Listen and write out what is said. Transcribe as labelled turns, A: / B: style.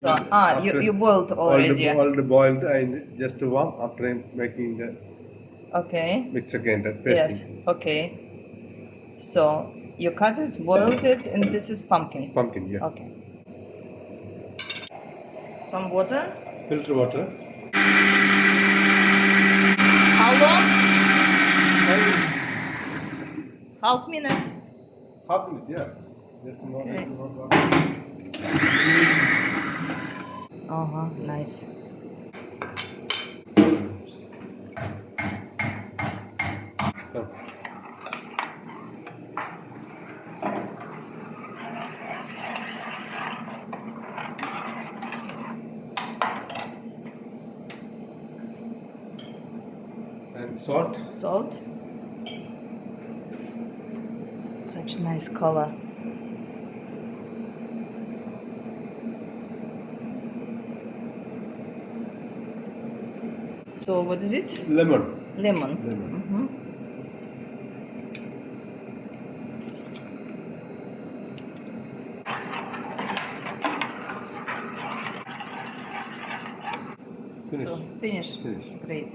A: You boiled already.
B: All the boiled and just warm after making the
A: Okay.
B: mix again, the
A: Yes.
B: pasting.
A: Okay. So you cut it, boiled it, and this is pumpkin.
B: Pumpkin, yeah.
A: Okay. Some water.
B: Filter water.
A: How long?
B: And
A: Half minute.
B: half minute, yeah. Just more
A: Okay.
B: than more.
A: Nice.
B: So, and salt.
A: Salt. Such nice color. So what is it?
B: Lemon.
A: Lemon.
B: Lemon. Finish.
A: So finish.
B: Finish.
A: Great.